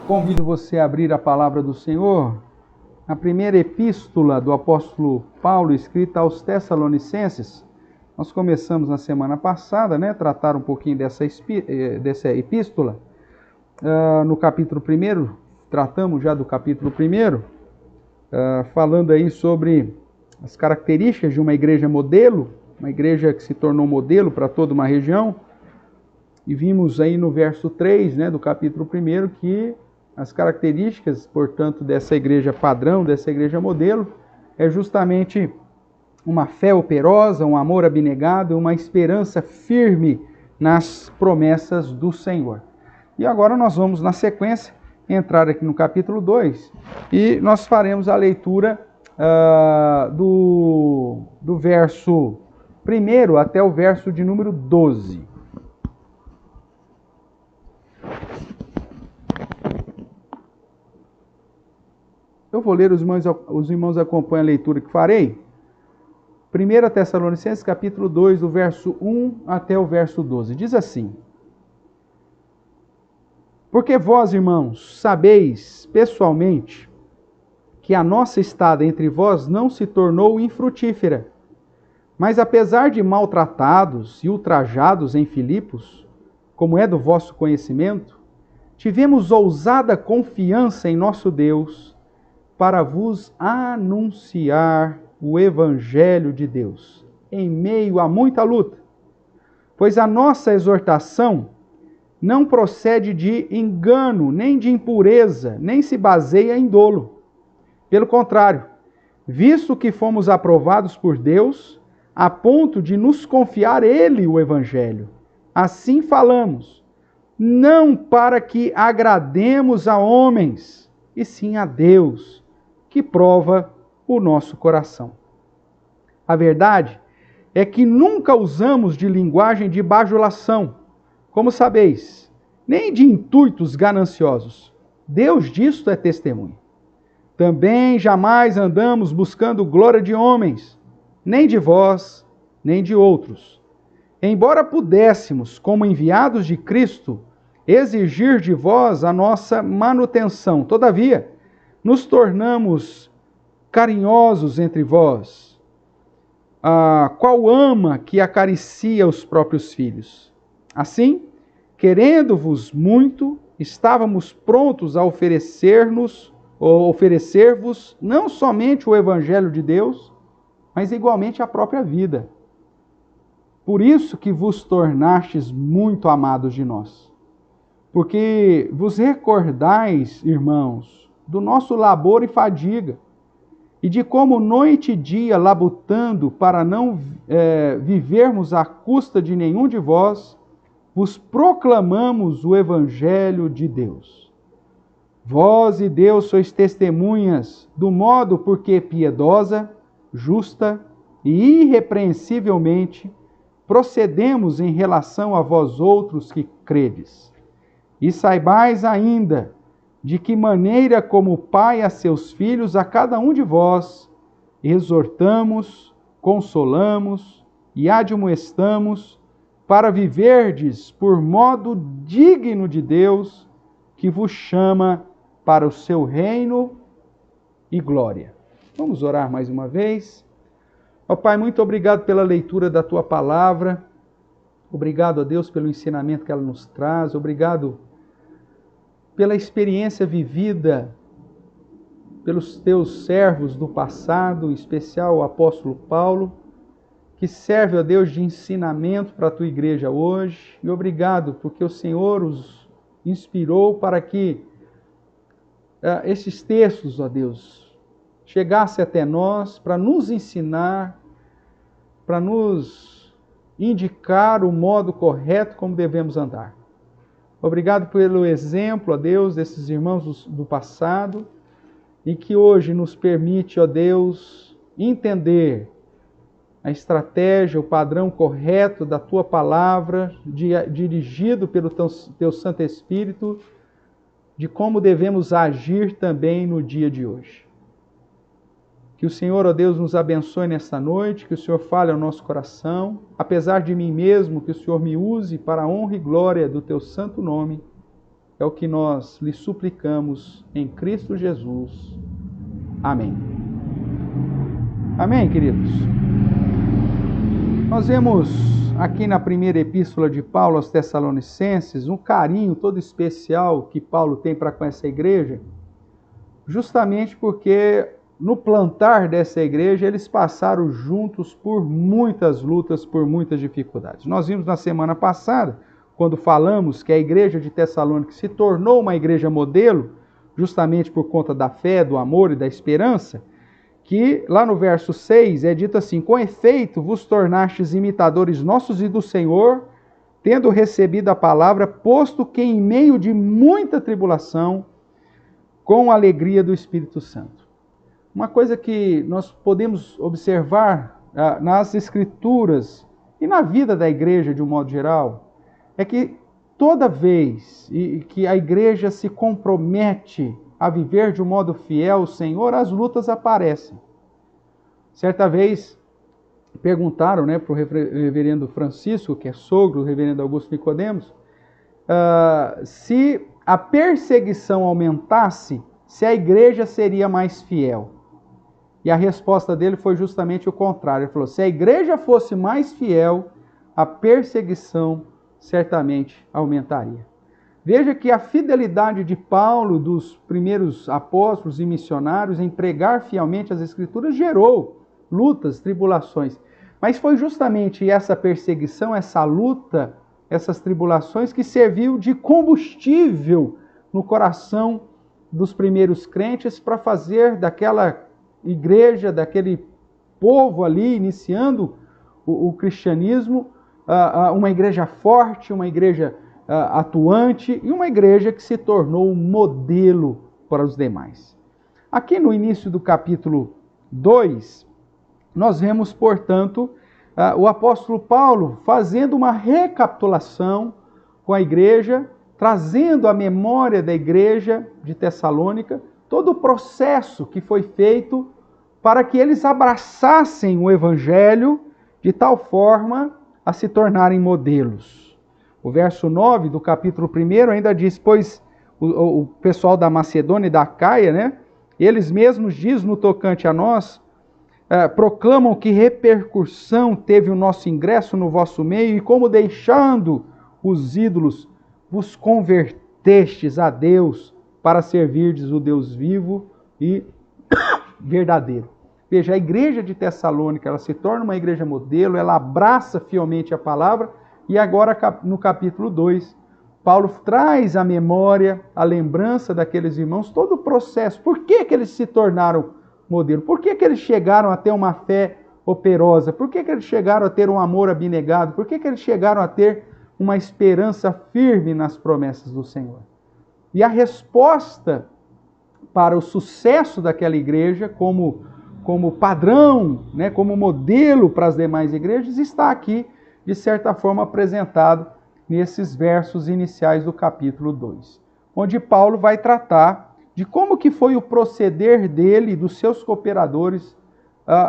Convido você a abrir a palavra do Senhor, a primeira epístola do apóstolo Paulo, escrita aos Tessalonicenses. Nós começamos na semana passada, tratar um pouquinho dessa epístola. No capítulo 1, tratamos já do capítulo 1, falando aí sobre as características de uma igreja modelo, uma igreja que se tornou modelo para toda uma região. E vimos aí no verso 3, do capítulo 1, que as características, portanto, dessa igreja padrão, dessa igreja modelo, é justamente uma fé operosa, um amor abnegado, uma esperança firme nas promessas do Senhor. E agora nós vamos, na sequência, entrar aqui no capítulo 2 e nós faremos a leitura do verso 1 até o verso de número 12. Eu vou ler, os irmãos acompanham a leitura que farei. 1 Tessalonicenses, capítulo 2, do verso 1 até o verso 12. Diz assim: Porque vós, irmãos, sabeis pessoalmente que a nossa estada entre vós não se tornou infrutífera, mas apesar de maltratados e ultrajados em Filipos, como é do vosso conhecimento, tivemos ousada confiança em nosso Deus, para vos anunciar o Evangelho de Deus, em meio a muita luta. Pois a nossa exortação não procede de engano, nem de impureza, nem se baseia em dolo. Pelo contrário, visto que fomos aprovados por Deus, a ponto de nos confiar Ele o Evangelho, assim falamos, não para que agrademos a homens, e sim a Deus, que prova o nosso coração. A verdade é que nunca usamos de linguagem de bajulação, como sabeis, nem de intuitos gananciosos. Deus disto é testemunha. Também jamais andamos buscando glória de homens, nem de vós, nem de outros. Embora pudéssemos, como enviados de Cristo, exigir de vós a nossa manutenção, todavia, nos tornamos carinhosos entre vós, qual ama que acaricia os próprios filhos. Assim, querendo-vos muito, estávamos prontos a oferecer-vos não somente o Evangelho de Deus, mas igualmente a própria vida. Por isso que vos tornastes muito amados de nós. Porque vos recordais, irmãos, do nosso labor e fadiga, e de como noite e dia labutando para não vivermos à custa de nenhum de vós, vos proclamamos o Evangelho de Deus. Vós e Deus sois testemunhas do modo porque piedosa, justa e irrepreensivelmente procedemos em relação a vós outros que credes. E saibais ainda de que maneira, como o Pai a seus filhos, a cada um de vós, exortamos, consolamos e admoestamos, para viverdes por modo digno de Deus, que vos chama para o seu reino e glória. Vamos orar mais uma vez. Ó Pai, muito obrigado pela leitura da Tua palavra. Obrigado, ó Deus, pelo ensinamento que ela nos traz. Obrigado pela experiência vivida pelos Teus servos do passado, em especial o apóstolo Paulo, que serve, ó Deus, de ensinamento para a Tua igreja hoje. E obrigado porque o Senhor os inspirou para que esses textos, ó Deus, chegassem até nós para nos ensinar, para nos indicar o modo correto como devemos andar. Obrigado pelo exemplo, ó Deus, desses irmãos do passado, e que hoje nos permite, ó Deus, entender a estratégia, o padrão correto da Tua palavra, dirigido pelo Teu Santo Espírito, de como devemos agir também no dia de hoje. Que o Senhor, ó Deus, nos abençoe nesta noite, que o Senhor fale ao nosso coração, apesar de mim mesmo, que o Senhor me use para a honra e glória do Teu santo nome. É o que nós lhe suplicamos em Cristo Jesus. Amém. Amém, queridos? Nós vemos aqui na primeira epístola de Paulo aos Tessalonicenses um carinho todo especial que Paulo tem para com essa igreja, justamente porque no plantar dessa igreja eles passaram juntos por muitas lutas, por muitas dificuldades. Nós vimos na semana passada, quando falamos que a igreja de Tessalônica se tornou uma igreja modelo, justamente por conta da fé, do amor e da esperança, que lá no verso 6 é dito assim: com efeito vos tornastes imitadores nossos e do Senhor, tendo recebido a palavra, posto que em meio de muita tribulação, com a alegria do Espírito Santo. Uma coisa que nós podemos observar nas Escrituras e na vida da igreja de um modo geral, é que toda vez que a igreja se compromete a viver de um modo fiel ao Senhor, as lutas aparecem. Certa vez perguntaram para o reverendo Francisco, que é sogro do reverendo Augusto Nicodemos, se a perseguição aumentasse, se a igreja seria mais fiel. E a resposta dele foi justamente o contrário. Ele falou: se a igreja fosse mais fiel, a perseguição certamente aumentaria. Veja que a fidelidade de Paulo, dos primeiros apóstolos e missionários, em pregar fielmente as Escrituras, gerou lutas, tribulações. Mas foi justamente essa perseguição, essa luta, essas tribulações que serviu de combustível no coração dos primeiros crentes para fazer daquela igreja, daquele povo ali, iniciando o cristianismo, uma igreja forte, uma igreja atuante e uma igreja que se tornou um modelo para os demais. Aqui no início do capítulo 2, nós vemos, portanto, o apóstolo Paulo fazendo uma recapitulação com a igreja, trazendo à memória da igreja de Tessalônica todo o processo que foi feito para que eles abraçassem o evangelho de tal forma a se tornarem modelos. O verso 9 do capítulo 1 ainda diz: pois o pessoal da Macedônia e da Acaia, né, eles mesmos dizem no tocante a nós, proclamam que repercussão teve o nosso ingresso no vosso meio e como deixando os ídolos vos convertestes a Deus para servirdes o Deus vivo e verdadeiro. Veja, a igreja de Tessalônica, ela se torna uma igreja modelo, ela abraça fielmente a palavra. E agora, no capítulo 2, Paulo traz à memória, a lembrança daqueles irmãos, todo o processo. Por que eles se tornaram modelo? Por que eles chegaram a ter uma fé operosa? Por que eles chegaram a ter um amor abnegado? Por que eles chegaram a ter uma esperança firme nas promessas do Senhor? E a resposta para o sucesso daquela igreja, como padrão, né, como modelo para as demais igrejas, está aqui, de certa forma, apresentado nesses versos iniciais do capítulo 2, onde Paulo vai tratar de como que foi o proceder dele e dos seus cooperadores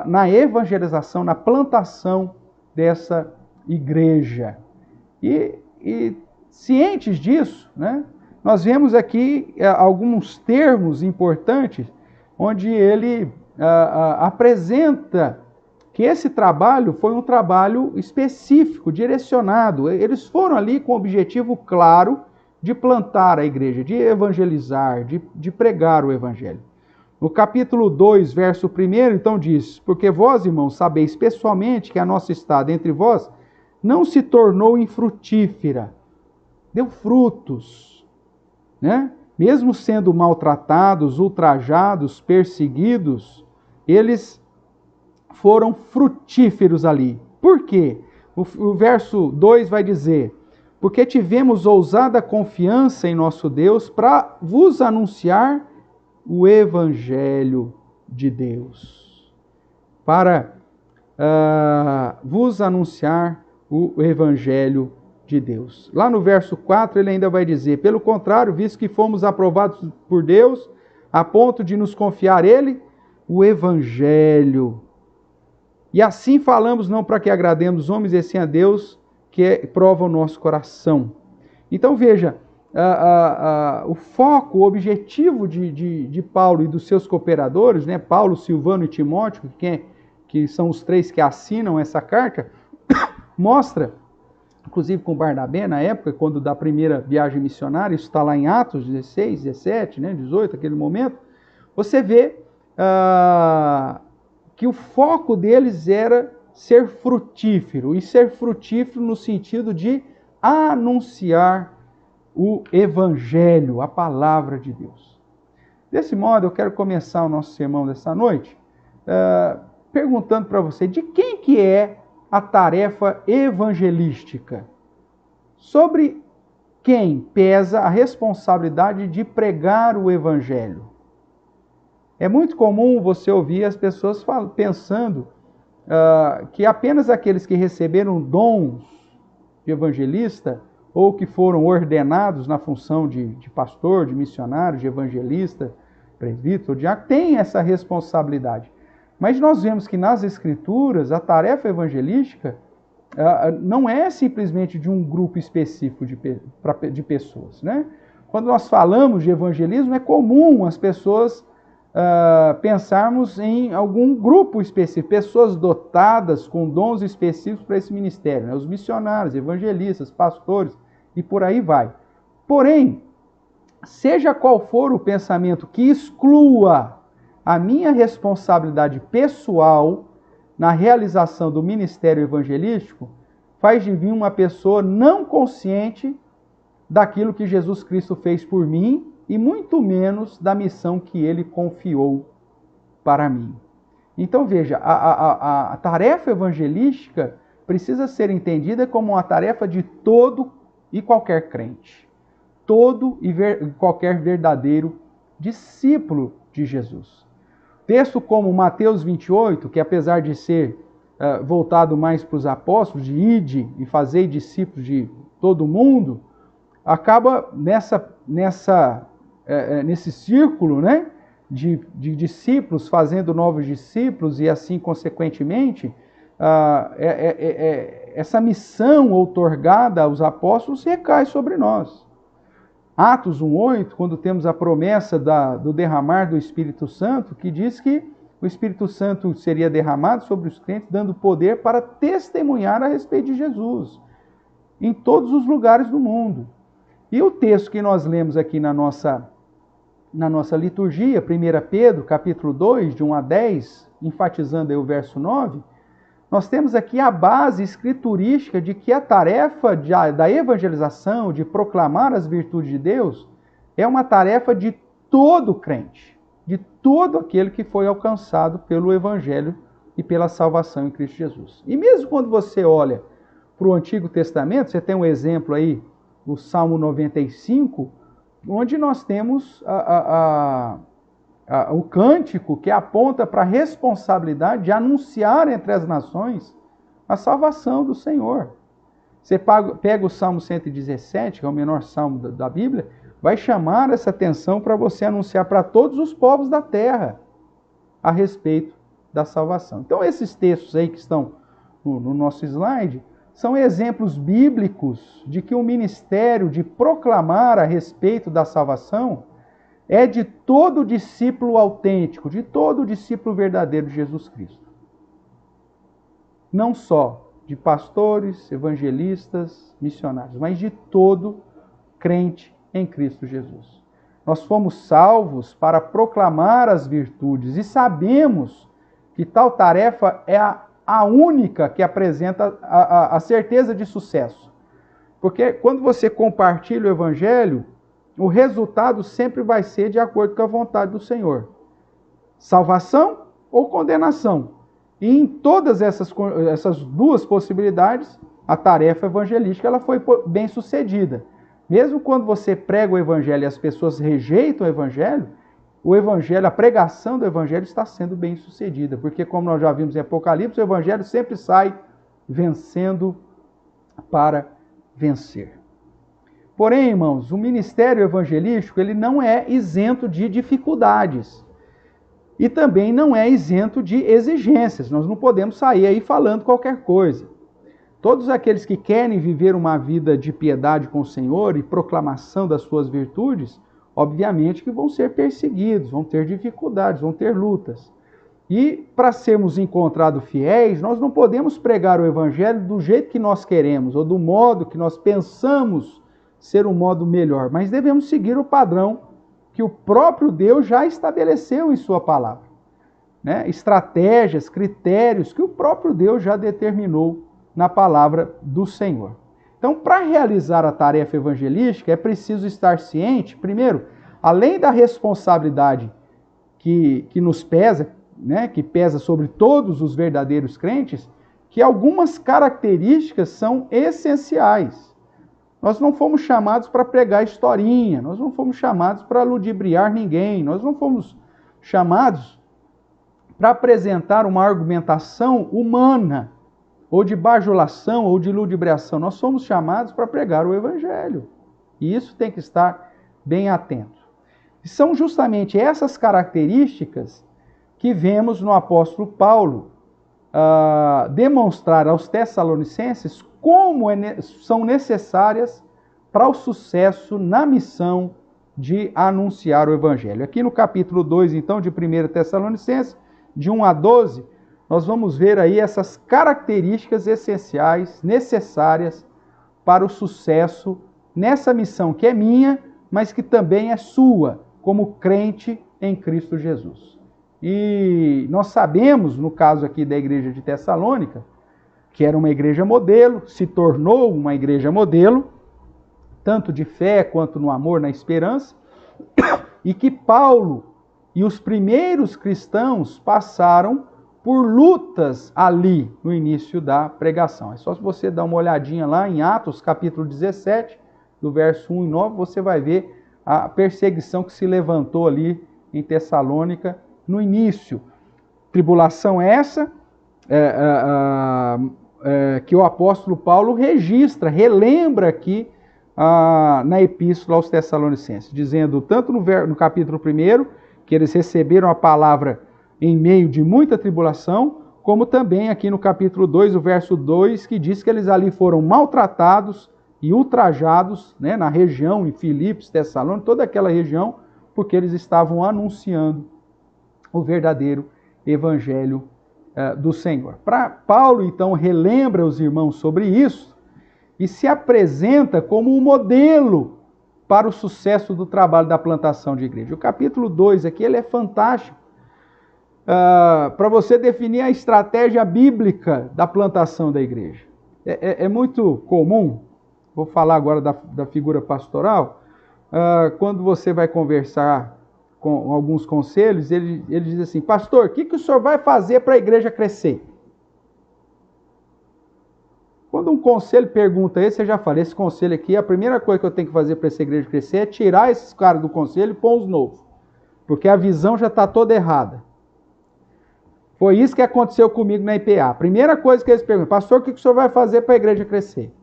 na evangelização, na plantação dessa igreja. E cientes disso, né, nós vemos aqui alguns termos importantes, onde ele apresenta que esse trabalho foi um trabalho específico, direcionado. Eles foram ali com o objetivo claro de plantar a igreja, de evangelizar, de pregar o evangelho. No capítulo 2, verso 1, então diz: porque vós, irmãos, sabeis pessoalmente que a nossa estada entre vós não se tornou infrutífera, deu frutos, né? Mesmo sendo maltratados, ultrajados, perseguidos, eles foram frutíferos ali. Por quê? O verso 2 vai dizer: porque tivemos ousada confiança em nosso Deus para vos anunciar o Evangelho de Deus. Para vos anunciar o Evangelho de Deus. Lá no verso 4 ele ainda vai dizer: pelo contrário, visto que fomos aprovados por Deus, a ponto de nos confiar Ele, o Evangelho. E assim falamos não para que agrademos os homens, e sim a Deus, que prova o nosso coração. Então veja, o foco, o objetivo de Paulo e dos seus cooperadores, né, Paulo, Silvano e Timóteo, que são os três que assinam essa carta, mostra, inclusive com Barnabé na época, quando da primeira viagem missionária, isso está lá em Atos 16, 17, né, 18, aquele momento, você vê que o foco deles era ser frutífero, e ser frutífero no sentido de anunciar o Evangelho, a palavra de Deus. Desse modo, eu quero começar o nosso sermão dessa noite perguntando para você, de quem que é a tarefa evangelística? Sobre quem pesa a responsabilidade de pregar o Evangelho? É muito comum você ouvir as pessoas pensando que apenas aqueles que receberam dons de evangelista ou que foram ordenados na função de pastor, de missionário, de evangelista, presbítero, diácono, têm essa responsabilidade. Mas nós vemos que nas Escrituras a tarefa evangelística não é simplesmente de um grupo específico de pessoas, né? Quando nós falamos de evangelismo, é comum as pessoas pensarmos em algum grupo específico, pessoas dotadas com dons específicos para esse ministério, né? Os missionários, evangelistas, pastores e por aí vai. Porém, seja qual for o pensamento que exclua a minha responsabilidade pessoal na realização do ministério evangelístico, faz de mim uma pessoa não consciente daquilo que Jesus Cristo fez por mim e muito menos da missão que ele confiou para mim. Então veja, a tarefa evangelística precisa ser entendida como uma tarefa de todo e qualquer crente, todo e qualquer verdadeiro discípulo de Jesus. Texto como Mateus 28, que apesar de ser voltado mais para os apóstolos, de ide e fazei discípulos de todo mundo, acaba nesse círculo, né, de discípulos fazendo novos discípulos e assim consequentemente essa missão outorgada aos apóstolos recai sobre nós. Atos 1:8, quando temos a promessa do derramar do Espírito Santo, que diz que o Espírito Santo seria derramado sobre os crentes, dando poder para testemunhar a respeito de Jesus em todos os lugares do mundo. E o texto que nós lemos aqui na nossa liturgia, 1 Pedro, capítulo 2, de 1 a 10, enfatizando aí o verso 9, nós temos aqui a base escriturística de que a tarefa da evangelização, de proclamar as virtudes de Deus, é uma tarefa de todo crente, de todo aquele que foi alcançado pelo Evangelho e pela salvação em Cristo Jesus. E mesmo quando você olha para o Antigo Testamento, você tem um exemplo aí, o Salmo 95, onde nós temos o cântico que aponta para a responsabilidade de anunciar entre as nações a salvação do Senhor. Você pega o Salmo 117, que é o menor salmo da Bíblia, vai chamar essa atenção para você anunciar para todos os povos da terra a respeito da salvação. Então esses textos aí que estão no nosso slide são exemplos bíblicos de que o ministério de proclamar a respeito da salvação é de todo discípulo autêntico, de todo discípulo verdadeiro de Jesus Cristo. Não só de pastores, evangelistas, missionários, mas de todo crente em Cristo Jesus. Nós fomos salvos para proclamar as virtudes e sabemos que tal tarefa é a única que apresenta a certeza de sucesso. Porque quando você compartilha o Evangelho, o resultado sempre vai ser de acordo com a vontade do Senhor. Salvação ou condenação. E em todas essas duas possibilidades, a tarefa evangelística ela foi bem sucedida. Mesmo quando você prega o Evangelho e as pessoas rejeitam o Evangelho, a pregação do Evangelho está sendo bem sucedida. Porque como nós já vimos em Apocalipse, o Evangelho sempre sai vencendo para vencer. Porém, irmãos, o ministério evangelístico ele não é isento de dificuldades e também não é isento de exigências. Nós não podemos sair aí falando qualquer coisa. Todos aqueles que querem viver uma vida de piedade com o Senhor e proclamação das suas virtudes, obviamente que vão ser perseguidos, vão ter dificuldades, vão ter lutas. E para sermos encontrados fiéis, nós não podemos pregar o Evangelho do jeito que nós queremos, ou do modo que nós pensamos ser um modo melhor, mas devemos seguir o padrão que o próprio Deus já estabeleceu em sua palavra. Né? Estratégias, critérios que o próprio Deus já determinou na palavra do Senhor. Então, para realizar a tarefa evangelística, é preciso estar ciente, primeiro, além da responsabilidade que nos pesa, né, que pesa sobre todos os verdadeiros crentes, que algumas características são essenciais. Nós não fomos chamados para pregar historinha, nós não fomos chamados para ludibriar ninguém, nós não fomos chamados para apresentar uma argumentação humana, ou de bajulação, ou de ludibriação. Nós somos chamados para pregar o Evangelho. E isso tem que estar bem atento. E são justamente essas características que vemos no apóstolo Paulo demonstrar aos Tessalonicenses como são necessárias para o sucesso na missão de anunciar o Evangelho. Aqui no capítulo 2, então, de 1 Tessalonicenses, de 1 a 12, nós vamos ver aí essas características essenciais, necessárias para o sucesso nessa missão que é minha, mas que também é sua, como crente em Cristo Jesus. E nós sabemos, no caso aqui da igreja de Tessalônica, que era uma igreja modelo, se tornou uma igreja modelo, tanto de fé quanto no amor, na esperança, e que Paulo e os primeiros cristãos passaram por lutas ali no início da pregação. É só se você dar uma olhadinha lá em Atos, capítulo 17, do verso 1 e 9, você vai ver a perseguição que se levantou ali em Tessalônica no início. Tribulação essa que o apóstolo Paulo registra, relembra aqui na epístola aos Tessalonicenses, dizendo tanto no capítulo 1, que eles receberam a palavra em meio de muita tribulação, como também aqui no capítulo 2, o verso 2, que diz que eles ali foram maltratados e ultrajados, né, na região, em Filipos, Tessalônica, toda aquela região, porque eles estavam anunciando o verdadeiro evangelho do Senhor. Paulo, então, relembra os irmãos sobre isso e se apresenta como um modelo para o sucesso do trabalho da plantação de igreja. O capítulo 2 aqui, ele é fantástico para você definir a estratégia bíblica da plantação da igreja. É muito comum, vou falar agora da figura pastoral, quando você vai conversar com alguns conselhos, ele diz assim: pastor, o que o senhor vai fazer para a igreja crescer? Quando um conselho pergunta isso, você já fala, esse conselho aqui, a primeira coisa que eu tenho que fazer para essa igreja crescer é tirar esses caras do conselho e pôr os novos. Porque a visão já está toda errada. Foi isso que aconteceu comigo na IPA. A primeira coisa que eles perguntam, pastor, o que o senhor vai fazer para a igreja crescer?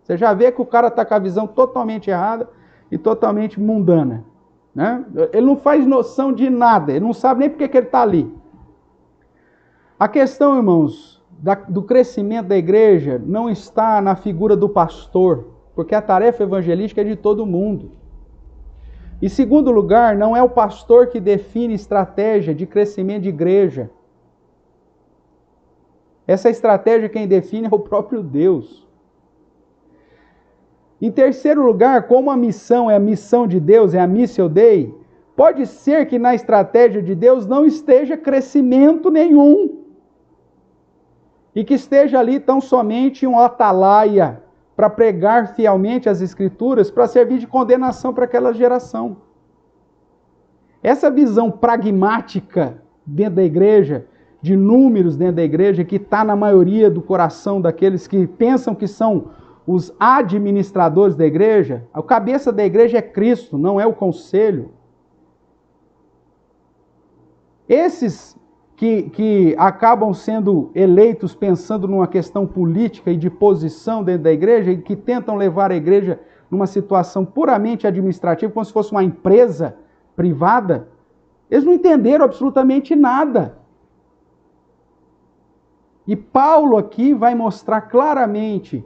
Você já vê que o cara está com a visão totalmente errada e totalmente mundana. Né? Ele não faz noção de nada, ele não sabe nem porque que ele está ali. A questão, irmãos, do crescimento da igreja não está na figura do pastor, porque a tarefa evangelística é de todo mundo. Em segundo lugar, não é o pastor que define estratégia de crescimento de igreja. Essa estratégia quem define é o próprio Deus. Em terceiro lugar, como a missão é a missão de Deus, é a Missio Dei, pode ser que na estratégia de Deus não esteja crescimento nenhum. E que esteja ali tão somente um atalaia para pregar fielmente as Escrituras, para servir de condenação para aquela geração. Essa visão pragmática dentro da igreja, de números dentro da igreja, que está na maioria do coração daqueles que pensam que são os administradores da igreja, a cabeça da igreja é Cristo, não é o conselho. Esses que acabam sendo eleitos pensando numa questão política e de posição dentro da igreja e que tentam levar a igreja numa situação puramente administrativa, como se fosse uma empresa privada, eles não entenderam absolutamente nada. E Paulo aqui vai mostrar claramente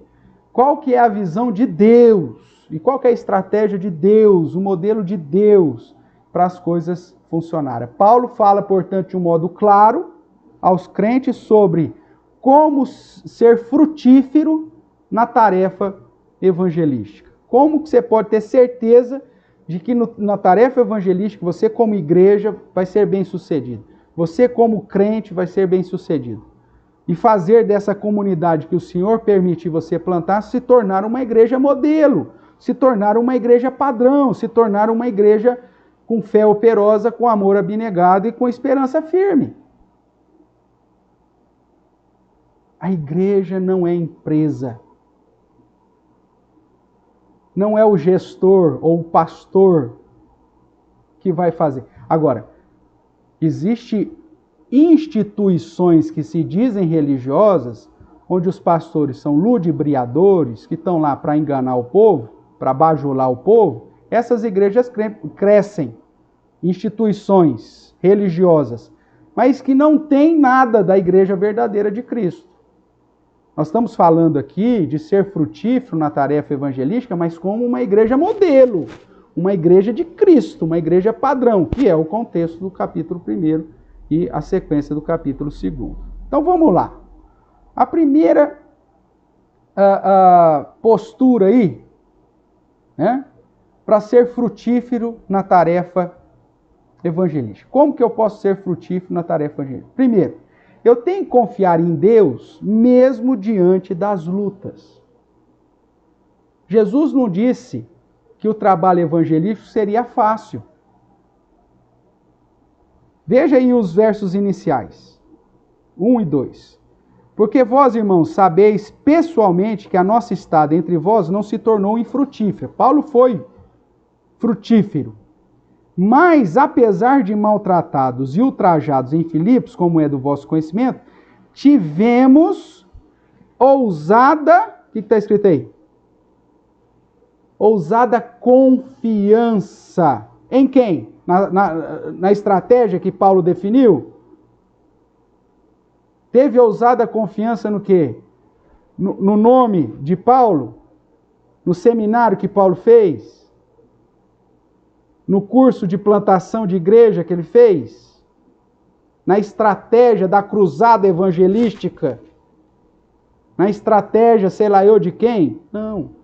qual que é a visão de Deus e qual que é a estratégia de Deus, o modelo de Deus para as coisas funcionarem. Paulo fala, portanto, de um modo claro aos crentes sobre como ser frutífero na tarefa evangelística. Como que você pode ter certeza de que na tarefa evangelística você como igreja vai ser bem sucedido. Você como crente vai ser bem sucedido. E fazer dessa comunidade que o Senhor permite você plantar se tornar uma igreja modelo, se tornar uma igreja padrão, se tornar uma igreja com fé operosa, com amor abnegado e com esperança firme. A igreja não é empresa. Não é o gestor ou o pastor que vai fazer. Agora, existem instituições que se dizem religiosas, onde os pastores são ludibriadores, que estão lá para enganar o povo, para bajular o povo. Essas igrejas crescem, instituições religiosas, mas que não tem nada da igreja verdadeira de Cristo. Nós estamos falando aqui de ser frutífero na tarefa evangelística, mas como uma igreja modelo, uma igreja de Cristo, uma igreja padrão, que é o contexto do capítulo 1 e a sequência do capítulo 2. Então vamos lá. A primeira postura aí, né, para ser frutífero na tarefa evangelística. Como que eu posso ser frutífero na tarefa evangelística? Primeiro, eu tenho que confiar em Deus mesmo diante das lutas. Jesus não disse que o trabalho evangelístico seria fácil. Veja aí os versos iniciais, 1 e 2. Porque vós, irmãos, sabeis pessoalmente que a nossa estada entre vós não se tornou infrutífera. Paulo foi frutífero. Mas, apesar de maltratados e ultrajados em Filipos, como é do vosso conhecimento, tivemos ousada... O que está escrito aí? Ousada confiança. Em quem? Na estratégia que Paulo definiu? Teve ousada confiança no quê? No nome de Paulo? No seminário que Paulo fez? No curso de plantação de igreja que ele fez? Na estratégia da cruzada evangelística? Na estratégia, sei lá eu de quem? Não.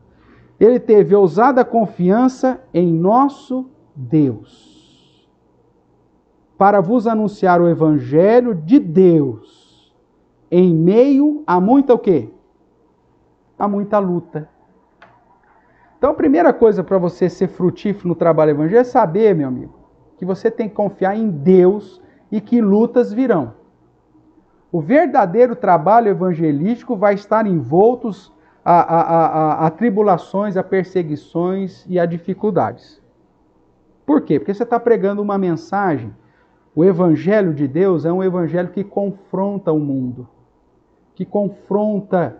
Ele teve ousada confiança em nosso Deus, para vos anunciar o evangelho de Deus, em meio a muita o quê? A muita luta. Então, a primeira coisa para você ser frutífero no trabalho evangélico é saber, meu amigo, que você tem que confiar em Deus e que lutas virão. O verdadeiro trabalho evangelístico vai estar envoltos a tribulações, a perseguições e a dificuldades. Por quê? Porque você está pregando uma mensagem. O evangelho de Deus é um evangelho que confronta o mundo, que confronta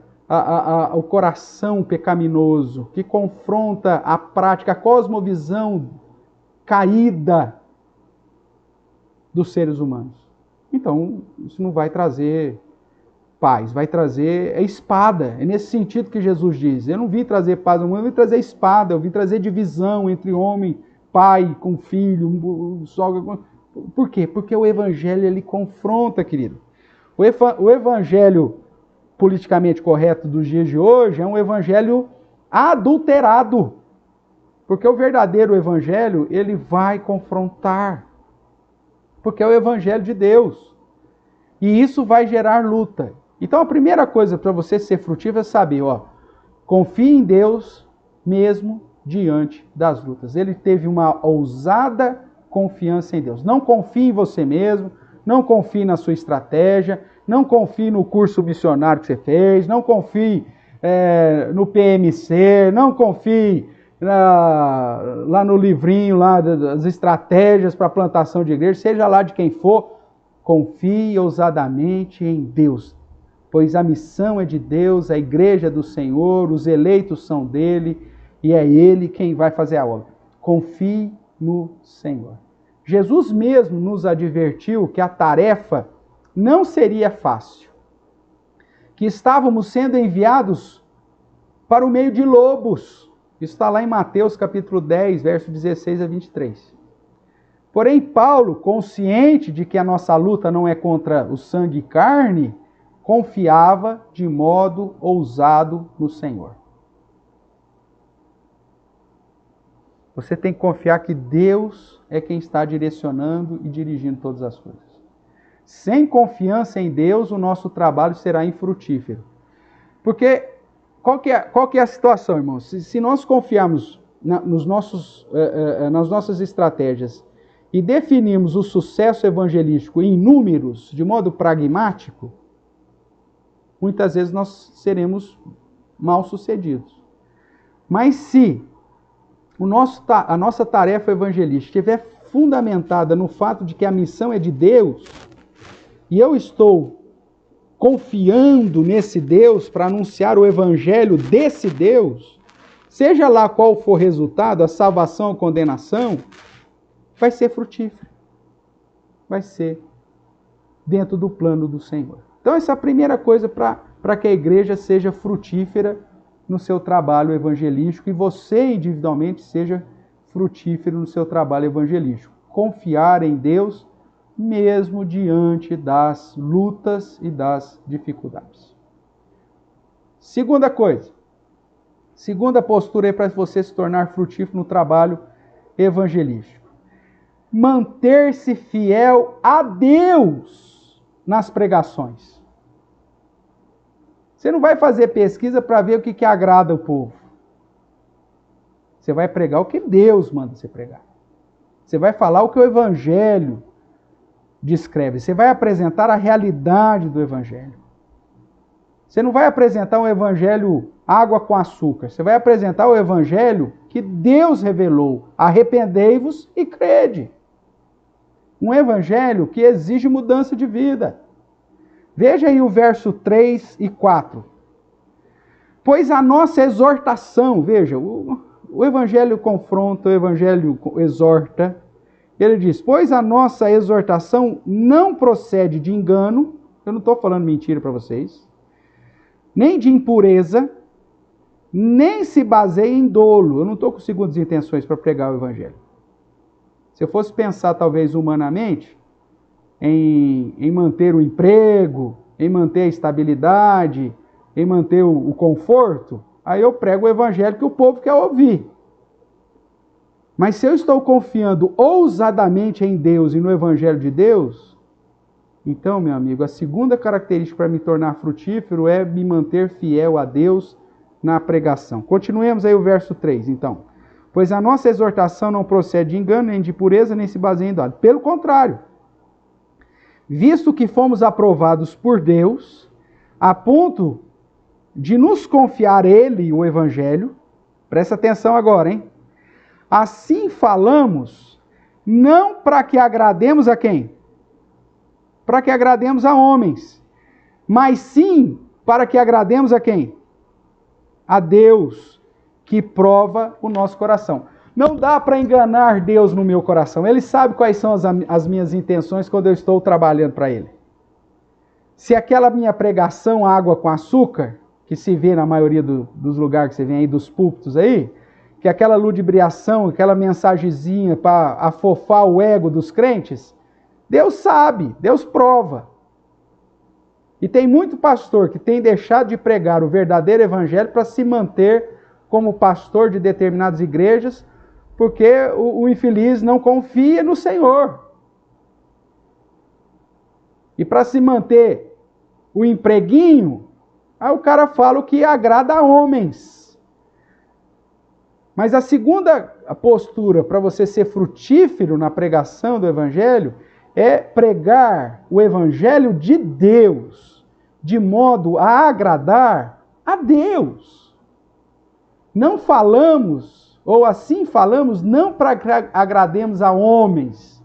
o coração pecaminoso, que confronta a prática, a cosmovisão caída dos seres humanos. Então, isso não vai trazer paz, vai trazer espada. É nesse sentido que Jesus diz: eu não vim trazer paz ao mundo, eu vim trazer espada, eu vim trazer divisão entre homem, pai com filho, sogra. Por quê? Porque o evangelho ele confronta, querido. O evangelho politicamente correto dos dias de hoje é um evangelho adulterado. Porque o verdadeiro evangelho, ele vai confrontar. Porque é o evangelho de Deus. E isso vai gerar luta. Então a primeira coisa para você ser frutífero é saber, confie em Deus mesmo diante das lutas. Ele teve uma ousada confiança em Deus. Não confie em você mesmo, não confie na sua estratégia, não confie no curso missionário que você fez, não confie no PMC, não confie lá no livrinho lá das estratégias para a plantação de igreja, seja lá de quem for, confie ousadamente em Deus, pois a missão é de Deus, a igreja é do Senhor, os eleitos são dele e é ele quem vai fazer a obra. Confie no Senhor. Jesus mesmo nos advertiu que a tarefa não seria fácil. que estávamos sendo enviados para o meio de lobos. Isso está lá em Mateus capítulo 10, verso 16 a 23. Porém, Paulo, consciente de que a nossa luta não é contra o sangue e carne, confiava de modo ousado no Senhor. Você tem que confiar que Deus é quem está direcionando e dirigindo todas as coisas. Sem confiança em Deus, o nosso trabalho será infrutífero. Porque, qual que é a situação, irmãos? Se nós confiarmos nas nossas estratégias e definirmos o sucesso evangelístico em números, de modo pragmático, muitas vezes nós seremos mal sucedidos. Mas se a nossa tarefa evangelística estiver fundamentada no fato de que a missão é de Deus, e eu estou confiando nesse Deus para anunciar o evangelho desse Deus, seja lá qual for o resultado, a salvação ou condenação, vai ser frutífero. Vai ser dentro do plano do Senhor. Então essa é a primeira coisa para que a igreja seja frutífera no seu trabalho evangelístico e você individualmente seja frutífero no seu trabalho evangelístico. Confiar em Deus mesmo diante das lutas e das dificuldades. Segunda coisa, segunda postura aí para você se tornar frutífero no trabalho evangelístico. Manter-se fiel a Deus nas pregações. Você não vai fazer pesquisa para ver o que agrada o povo. Você vai pregar o que Deus manda você pregar. Você vai falar o que o Evangelho descreve. Você vai apresentar a realidade do Evangelho. Você não vai apresentar um Evangelho água com açúcar. Você vai apresentar o Evangelho que Deus revelou. Arrependei-vos e crede. Um Evangelho que exige mudança de vida. Veja aí o verso 3 e 4. Pois a nossa exortação, veja, o Evangelho confronta, o Evangelho exorta. Ele diz, pois a nossa exortação não procede de engano, eu não estou falando mentira para vocês, nem de impureza, nem se baseia em dolo. Eu não estou com segundas intenções para pregar o Evangelho. Se eu fosse pensar talvez humanamente, em manter o emprego, em manter a estabilidade, em manter o conforto, aí eu prego o Evangelho que o povo quer ouvir. Mas se eu estou confiando ousadamente em Deus e no Evangelho de Deus, então, meu amigo, a segunda característica para me tornar frutífero é me manter fiel a Deus na pregação. Continuemos aí o verso 3, então. Pois a nossa exortação não procede de engano, nem de pureza, nem se baseia em dolo. Pelo contrário, visto que fomos aprovados por Deus, a ponto de nos confiar Ele, o Evangelho, presta atenção agora, hein? Assim falamos, não para que agrademos a quem? Para que agrademos a homens, mas sim para que agrademos a quem? A Deus, que prova o nosso coração. Não dá para enganar Deus no meu coração. Ele sabe quais são as minhas intenções quando eu estou trabalhando para Ele. Se aquela minha pregação água com açúcar, que se vê na maioria dos lugares que você vê aí, dos púlpitos aí, que aquela ludibriação, aquela mensagenzinha para afofar o ego dos crentes, Deus sabe, Deus prova. E tem muito pastor que tem deixado de pregar o verdadeiro evangelho para se manter como pastor de determinadas igrejas, porque o infeliz não confia no Senhor. E para se manter o empreguinho, aí o cara fala o que agrada a homens. Mas a segunda postura para você ser frutífero na pregação do Evangelho é pregar o Evangelho de Deus, de modo a agradar a Deus. Não falamos, ou assim falamos, não para que agrademos a homens,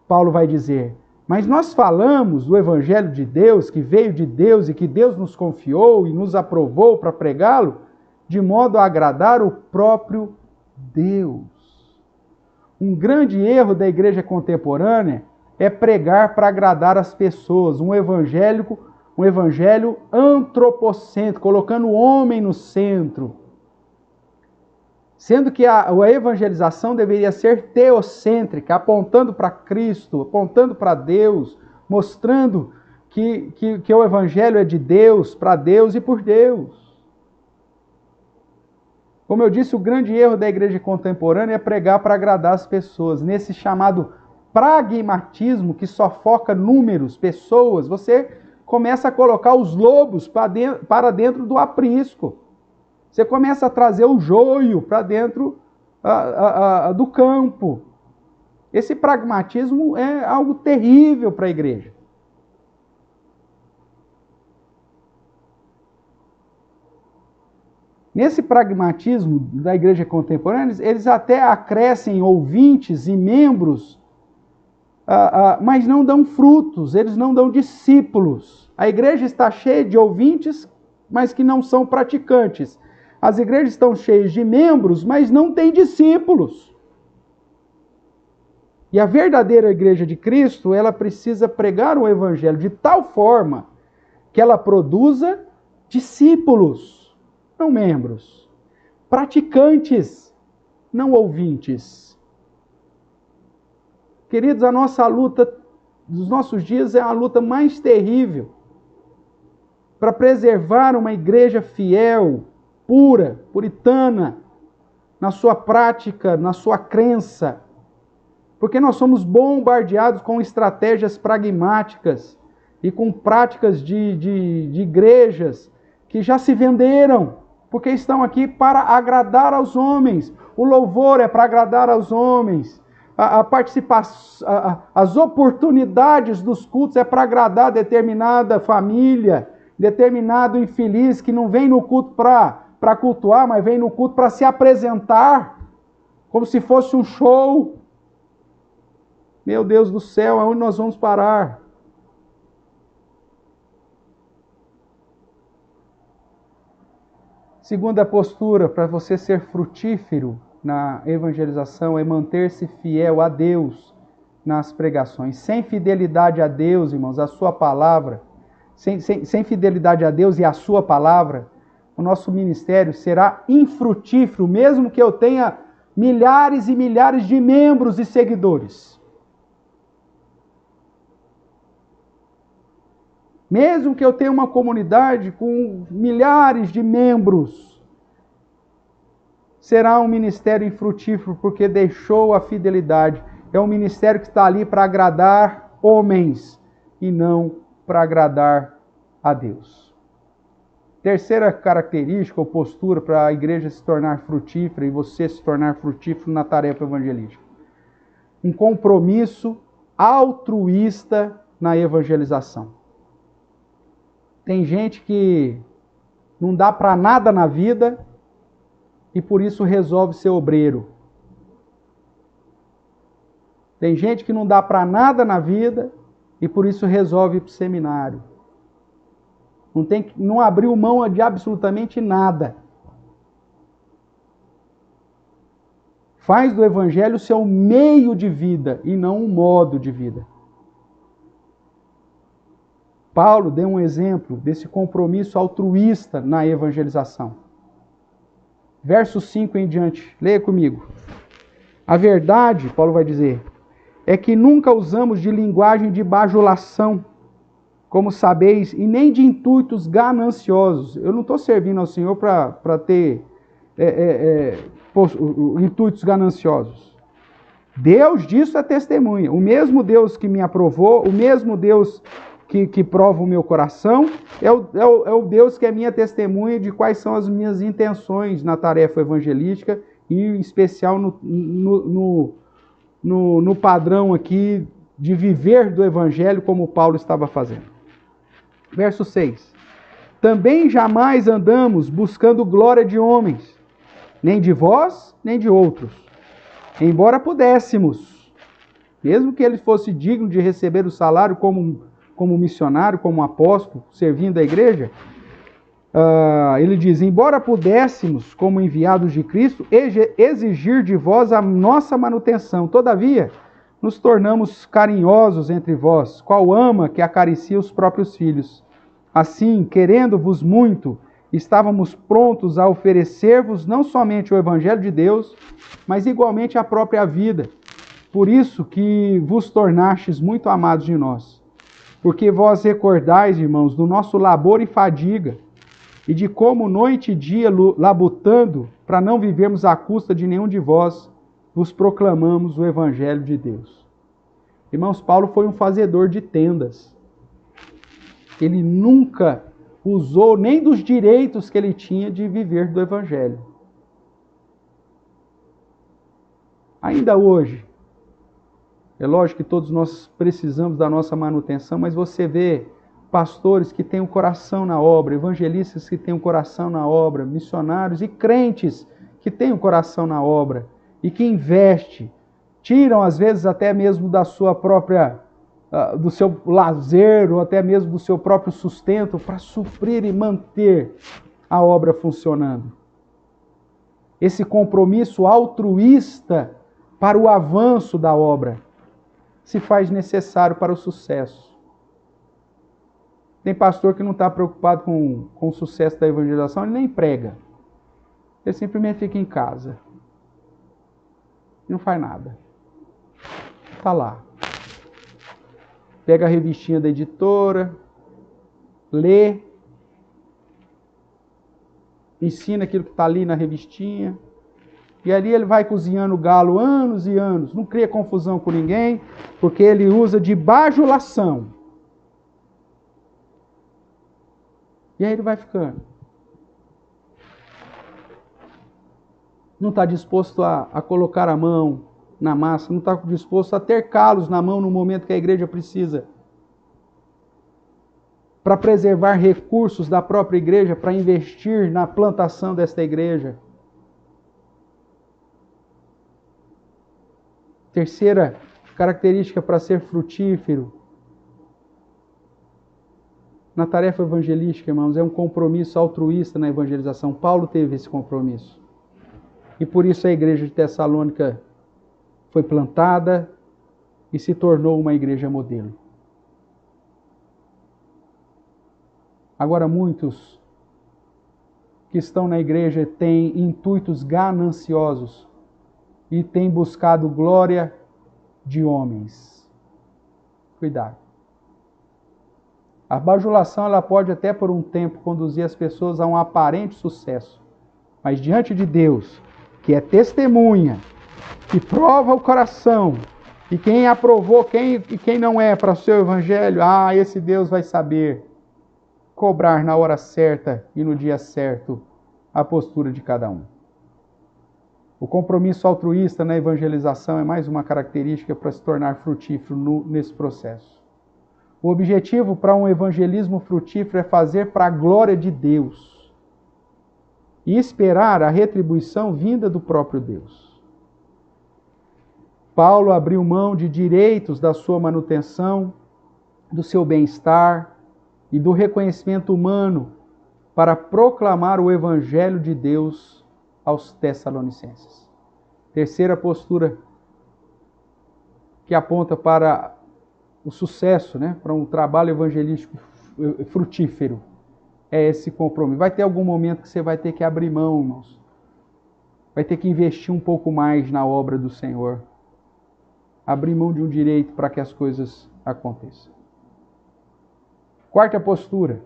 Paulo vai dizer, mas nós falamos do Evangelho de Deus, que veio de Deus e que Deus nos confiou e nos aprovou para pregá-lo, de modo a agradar o próprio Deus. Um grande erro da igreja contemporânea é pregar para agradar as pessoas, um evangelho um evangelho antropocêntrico, colocando o homem no centro. Sendo que a evangelização deveria ser teocêntrica, apontando para Cristo, apontando para Deus, mostrando que o evangelho é de Deus, para Deus e por Deus. Como eu disse, o grande erro da igreja contemporânea é pregar para agradar as pessoas. Nesse chamado pragmatismo, que só foca números, pessoas, você começa a colocar os lobos para dentro do aprisco. Você começa a trazer o joio para dentro do campo. Esse pragmatismo é algo terrível para a igreja. Nesse pragmatismo da igreja contemporânea, eles até acrescem ouvintes e membros, mas não dão frutos, eles não dão discípulos. A igreja está cheia de ouvintes, mas que não são praticantes. As igrejas estão cheias de membros, mas não têm discípulos. E a verdadeira igreja de Cristo, ela precisa pregar o evangelho de tal forma que ela produza discípulos, não membros. Praticantes, não ouvintes. Queridos, a nossa luta dos nossos dias é a luta mais terrível para preservar uma igreja fiel, pura, puritana, na sua prática, na sua crença. Porque nós somos bombardeados com estratégias pragmáticas e com práticas de igrejas que já se venderam, porque estão aqui para agradar aos homens. O louvor é para agradar aos homens. A participação, as oportunidades dos cultos é para agradar determinada família, determinado infeliz que não vem no culto para cultuar, mas vem no culto para se apresentar, como se fosse um show. Meu Deus do céu, aonde nós vamos parar? Segunda postura para você ser frutífero na evangelização é manter-se fiel a Deus nas pregações. Sem fidelidade a Deus, irmãos, a sua palavra, sem fidelidade a Deus e a sua palavra, o nosso ministério será infrutífero, mesmo que eu tenha milhares e milhares de membros e seguidores. Mesmo que eu tenha uma comunidade com milhares de membros, será um ministério infrutífero, porque deixou a fidelidade. É um ministério que está ali para agradar homens e não para agradar a Deus. Terceira característica ou postura para a igreja se tornar frutífera e você se tornar frutífero na tarefa evangelística. Um compromisso altruísta na evangelização. Tem gente que não dá para nada na vida e por isso resolve ser obreiro. Tem gente que não dá para nada na vida e por isso resolve ir para o seminário. Não abriu mão de absolutamente nada. Faz do evangelho seu meio de vida e não um modo de vida. Paulo deu um exemplo desse compromisso altruísta na evangelização. Verso 5 em diante, leia comigo. A verdade, Paulo vai dizer, é que nunca usamos de linguagem de bajulação, como sabeis, e nem de intuitos gananciosos. Eu não estou servindo ao Senhor para ter intuitos gananciosos. Deus disso é testemunha. O mesmo Deus que me aprovou, o mesmo Deus que prova o meu coração, é o Deus que é minha testemunha de quais são as minhas intenções na tarefa evangelística, e em especial no padrão aqui de viver do evangelho como Paulo estava fazendo. Verso 6. Também jamais andamos buscando glória de homens, nem de vós, nem de outros, embora pudéssemos, mesmo que ele fosse digno de receber o salário como missionário, como apóstolo, servindo a igreja, ele diz, embora pudéssemos, como enviados de Cristo, exigir de vós a nossa manutenção, todavia, nos tornamos carinhosos entre vós, qual ama que acaricia os próprios filhos. Assim, querendo-vos muito, estávamos prontos a oferecer-vos não somente o Evangelho de Deus, mas igualmente a própria vida. Por isso que vos tornastes muito amados de nós. Porque vós recordais, irmãos, do nosso labor e fadiga, e de como noite e dia labutando, para não vivermos à custa de nenhum de vós, vos proclamamos o Evangelho de Deus. Irmãos, Paulo foi um fazedor de tendas. Ele nunca usou nem dos direitos que ele tinha de viver do Evangelho. Ainda hoje, é lógico que todos nós precisamos da nossa manutenção, mas você vê pastores que têm o coração na obra, evangelistas que têm o coração na obra, missionários e crentes que têm o coração na obra e que investem, tiram às vezes até mesmo da sua própria, do seu lazer ou até mesmo do seu próprio sustento para suprir e manter a obra funcionando. Esse compromisso altruísta para o avanço da obra se faz necessário para o sucesso. Tem pastor que não está preocupado com o sucesso da evangelização, ele nem prega. Ele simplesmente fica em casa. Não faz nada. Está lá. Pega a revistinha da editora, lê, ensina aquilo que está ali na revistinha, e ali ele vai cozinhando o galo anos e anos, não cria confusão com ninguém, porque ele usa de bajulação. E aí ele vai ficando. Não está disposto a colocar a mão na massa, não está disposto a ter calos na mão no momento que a igreja precisa. Para preservar recursos da própria igreja, para investir na plantação desta igreja. Terceira característica para ser frutífero na tarefa evangelística, irmãos, é um compromisso altruísta na evangelização. Paulo teve esse compromisso. E por isso a igreja de Tessalônica foi plantada e se tornou uma igreja modelo. Agora, muitos que estão na igreja têm intuitos gananciosos e têm buscado glória de homens. Cuidado. A bajulação ela pode até por um tempo conduzir as pessoas a um aparente sucesso, mas diante de Deus, que é testemunha, que prova o coração, e quem aprovou, quem não é para o seu evangelho, esse Deus vai saber cobrar na hora certa e no dia certo a postura de cada um. O compromisso altruísta na evangelização é mais uma característica para se tornar frutífero nesse processo. O objetivo para um evangelismo frutífero é fazer para a glória de Deus e esperar a retribuição vinda do próprio Deus. Paulo abriu mão de direitos da sua manutenção, do seu bem-estar e do reconhecimento humano para proclamar o evangelho de Deus aos Tessalonicenses. Terceira postura que aponta para o sucesso, para um trabalho evangelístico frutífero, é esse compromisso. Vai ter algum momento que você vai ter que abrir mão, irmãos. Vai ter que investir um pouco mais na obra do Senhor. Abrir mão de um direito para que as coisas aconteçam. Quarta postura.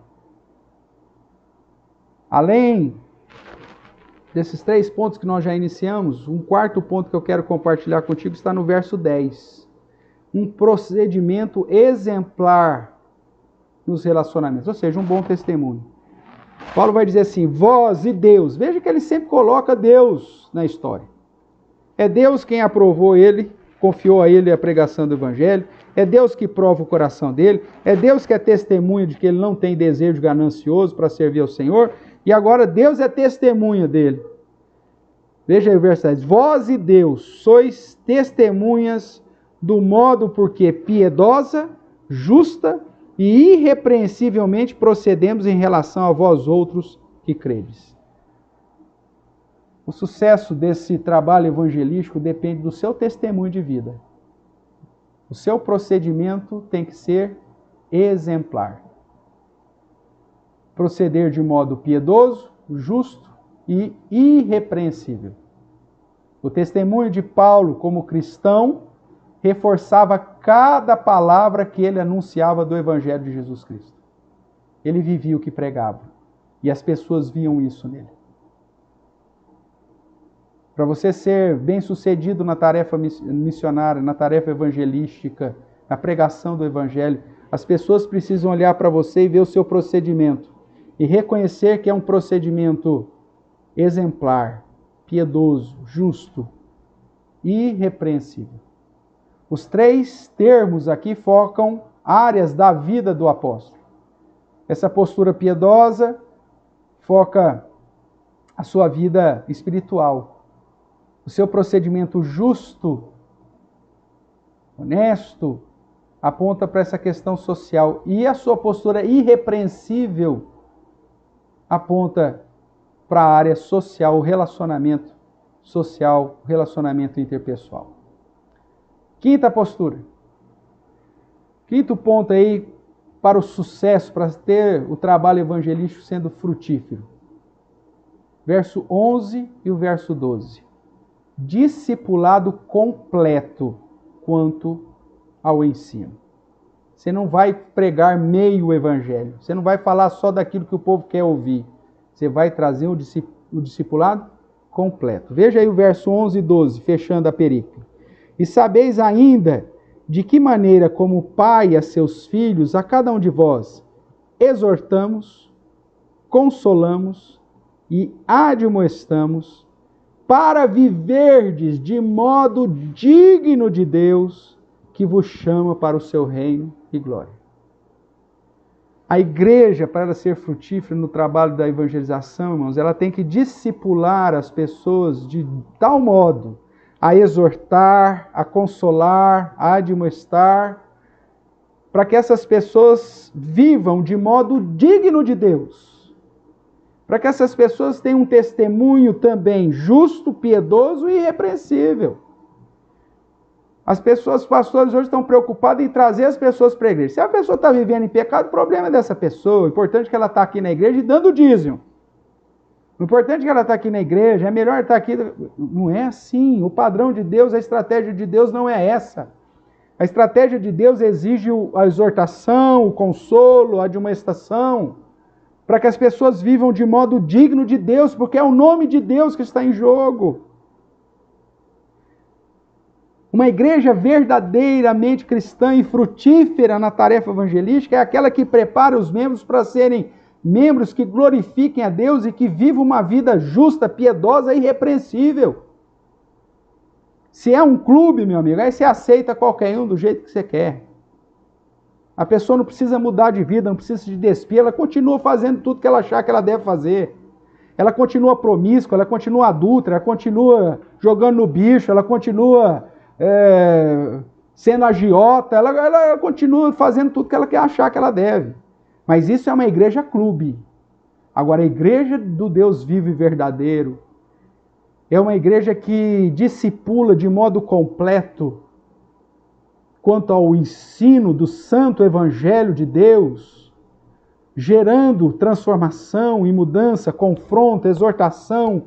Além desses 3 pontos que nós já iniciamos, um quarto ponto que eu quero compartilhar contigo está no verso 10. Um procedimento exemplar nos relacionamentos, ou seja, um bom testemunho. Paulo vai dizer assim, vós e Deus. Veja que ele sempre coloca Deus na história. É Deus quem aprovou ele, confiou a ele a pregação do evangelho. É Deus que prova o coração dele. É Deus que é testemunha de que ele não tem desejo ganancioso para servir ao Senhor. E agora Deus é testemunha dele. Veja aí o verso 10. Vós e Deus sois testemunhas do modo porque piedosa, justa e irrepreensivelmente procedemos em relação a vós outros que credes. O sucesso desse trabalho evangelístico depende do seu testemunho de vida. O seu procedimento tem que ser exemplar. proceder de modo piedoso, justo e irrepreensível. O testemunho de Paulo como cristão reforçava cada palavra que ele anunciava do Evangelho de Jesus Cristo. Ele vivia o que pregava e as pessoas viam isso nele. Para você ser bem-sucedido na tarefa missionária, na tarefa evangelística, na pregação do Evangelho, as pessoas precisam olhar para você e ver o seu procedimento e reconhecer que é um procedimento exemplar, piedoso, justo e irrepreensível. Os 3 termos aqui focam áreas da vida do apóstolo. Essa postura piedosa foca a sua vida espiritual. O seu procedimento justo, honesto, aponta para essa questão social. E a sua postura irrepreensível aponta para a área social, o relacionamento social, o relacionamento interpessoal. Quinta postura. Quinto ponto aí para o sucesso, para ter o trabalho evangelístico sendo frutífero. Verso 11 e o verso 12. Discipulado completo quanto ao ensino. Você não vai pregar meio evangelho. Você não vai falar só daquilo que o povo quer ouvir. Você vai trazer o discipulado completo. Veja aí o verso 11 e 12, fechando a perícope. E sabeis ainda de que maneira, como pai a seus filhos, a cada um de vós, exortamos, consolamos e admoestamos, para viverdes de modo digno de Deus, que vos chama para o seu reino e glória. A igreja, para ela ser frutífera no trabalho da evangelização, irmãos, ela tem que discipular as pessoas de tal modo a exortar, a consolar, a admoestar, para que essas pessoas vivam de modo digno de Deus. Para que essas pessoas tenham um testemunho também justo, piedoso e irrepreensível. As pessoas, pastores, hoje estão preocupados em trazer as pessoas para a igreja. Se a pessoa está vivendo em pecado, o problema é dessa pessoa. O importante é que ela está aqui na igreja e dando dízimo. O importante é que ela está aqui na igreja, é melhor estar aqui. Não é assim. O padrão de Deus, a estratégia de Deus não é essa. A estratégia de Deus exige a exortação, o consolo, a admoestação, para que as pessoas vivam de modo digno de Deus, porque é o nome de Deus que está em jogo. Uma igreja verdadeiramente cristã e frutífera na tarefa evangelística é aquela que prepara os membros para serem membros que glorifiquem a Deus e que vivam uma vida justa, piedosa e irrepreensível. Se é um clube, meu amigo, aí você aceita qualquer um do jeito que você quer. A pessoa não precisa mudar de vida, não precisa se despir, ela continua fazendo tudo que ela achar que ela deve fazer. Ela continua promíscua, ela continua adúltera, ela continua jogando no bicho, ela continua sendo agiota, ela continua fazendo tudo que ela quer achar que ela deve. Mas isso é uma igreja clube. Agora, a igreja do Deus vivo e verdadeiro é uma igreja que discipula de modo completo quanto ao ensino do santo evangelho de Deus, gerando transformação e mudança, confronto, exortação,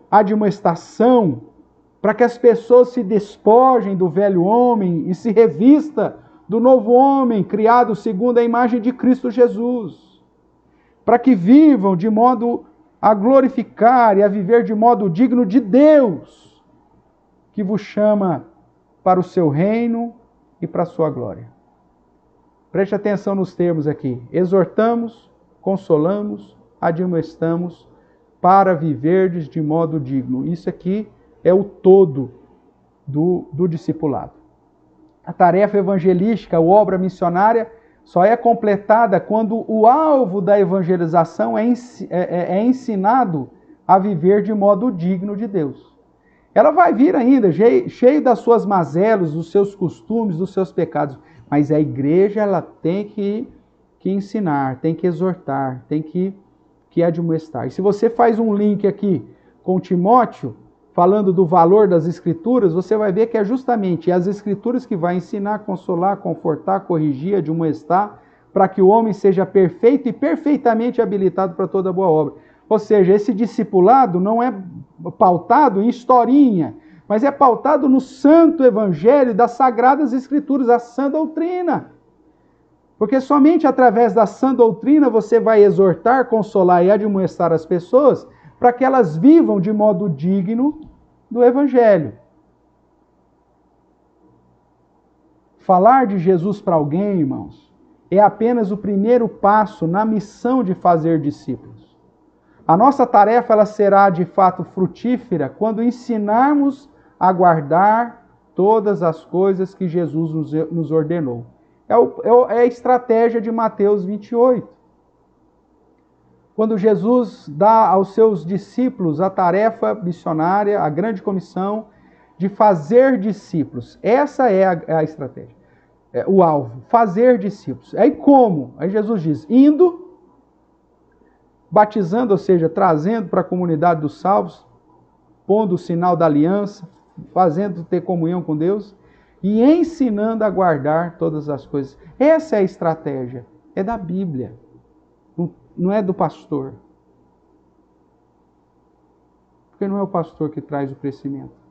admoestação, para que as pessoas se despojem do velho homem e se revista do novo homem, criado segundo a imagem de Cristo Jesus. Para que vivam de modo a glorificar e a viver de modo digno de Deus, que vos chama para o seu reino e para a sua glória. Preste atenção nos termos aqui. Exortamos, consolamos, admoestamos, para viverdes de modo digno. Isso aqui é o todo do discipulado. A tarefa evangelística, a obra missionária, só é completada quando o alvo da evangelização é ensinado a viver de modo digno de Deus. Ela vai vir ainda, cheio das suas mazelas, dos seus costumes, dos seus pecados, mas a igreja ela tem que ensinar, tem que exortar, tem que admoestar. E se você faz um link aqui com Timóteo, falando do valor das Escrituras, você vai ver que é justamente as Escrituras que vai ensinar, consolar, confortar, corrigir, admoestar, para que o homem seja perfeito e perfeitamente habilitado para toda boa obra. Ou seja, esse discipulado não é pautado em historinha, mas é pautado no santo evangelho das sagradas escrituras, a sã doutrina. Porque somente através da sã doutrina você vai exortar, consolar e admoestar as pessoas para que elas vivam de modo digno do evangelho. Falar de Jesus para alguém, irmãos, é apenas o primeiro passo na missão de fazer discípulos. A nossa tarefa ela será de fato frutífera quando ensinarmos a guardar todas as coisas que Jesus nos ordenou. É a estratégia de Mateus 28. Quando Jesus dá aos seus discípulos a tarefa missionária, a grande comissão de fazer discípulos. Essa é a estratégia, o alvo, fazer discípulos. Aí como? Aí Jesus diz, indo, batizando, ou seja, trazendo para a comunidade dos salvos, pondo o sinal da aliança, fazendo ter comunhão com Deus e ensinando a guardar todas as coisas. Essa é a estratégia, é da Bíblia, não é do pastor. Porque não é o pastor que traz o crescimento.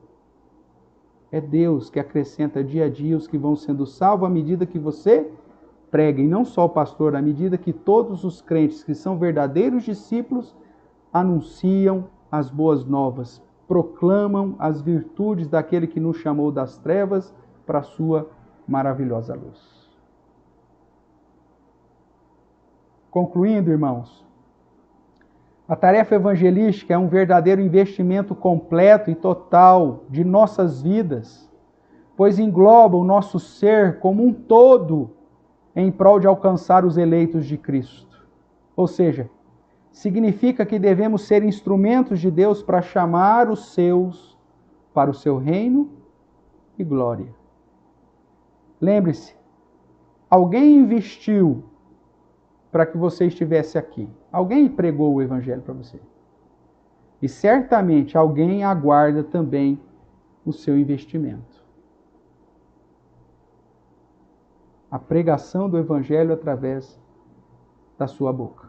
É Deus que acrescenta dia a dia os que vão sendo salvos à medida que você prega. E não só o pastor, à medida que todos os crentes que são verdadeiros discípulos anunciam as boas novas, proclamam as virtudes daquele que nos chamou das trevas para a sua maravilhosa luz. Concluindo, irmãos, a tarefa evangelística é um verdadeiro investimento completo e total de nossas vidas, pois engloba o nosso ser como um todo em prol de alcançar os eleitos de Cristo. Ou seja, significa que devemos ser instrumentos de Deus para chamar os seus para o seu reino e glória. Lembre-se, alguém investiu para que você estivesse aqui. Alguém pregou o evangelho para você. E certamente alguém aguarda também o seu investimento. A pregação do evangelho através da sua boca.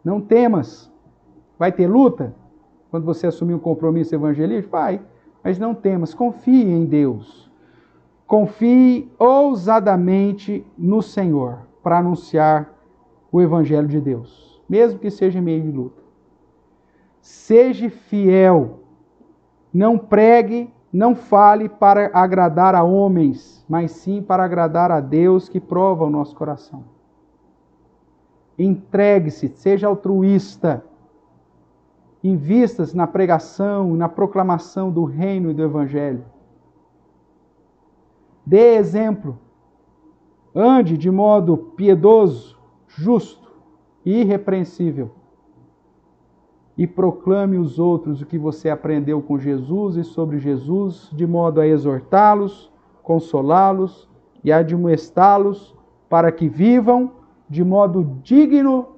Não temas. Vai ter luta quando você assumir um compromisso evangelístico? Vai. Mas não temas. Confie em Deus. Confie ousadamente no Senhor para anunciar o evangelho de Deus, mesmo que seja em meio de luta. Seja fiel. Não pregue, não fale para agradar a homens, mas sim para agradar a Deus que prova o nosso coração. Entregue-se, seja altruísta. Invista-se na pregação, na proclamação do reino e do evangelho. Dê exemplo. Ande de modo piedoso, justo e irrepreensível. E proclame os outros o que você aprendeu com Jesus e sobre Jesus, de modo a exortá-los, consolá-los e admoestá-los para que vivam de modo digno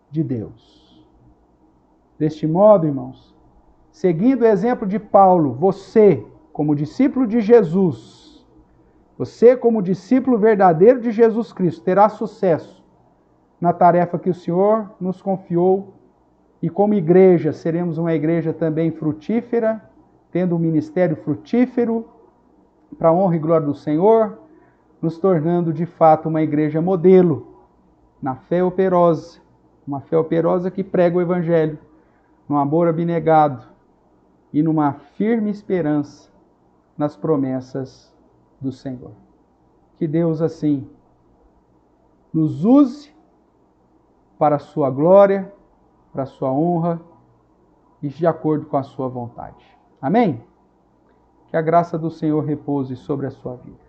de Deus. Deste modo, irmãos, seguindo o exemplo de Paulo, você, como discípulo de Jesus, você, como discípulo verdadeiro de Jesus Cristo, terá sucesso na tarefa que o Senhor nos confiou. E como igreja, seremos uma igreja também frutífera, tendo um ministério frutífero, para a honra e glória do Senhor, nos tornando de fato uma igreja modelo, na fé operosa, uma fé operosa que prega o Evangelho, no amor abnegado e numa firme esperança nas promessas do Senhor. Que Deus assim nos use para a sua glória, para a sua honra e de acordo com a sua vontade. Amém? Que a graça do Senhor repouse sobre a sua vida.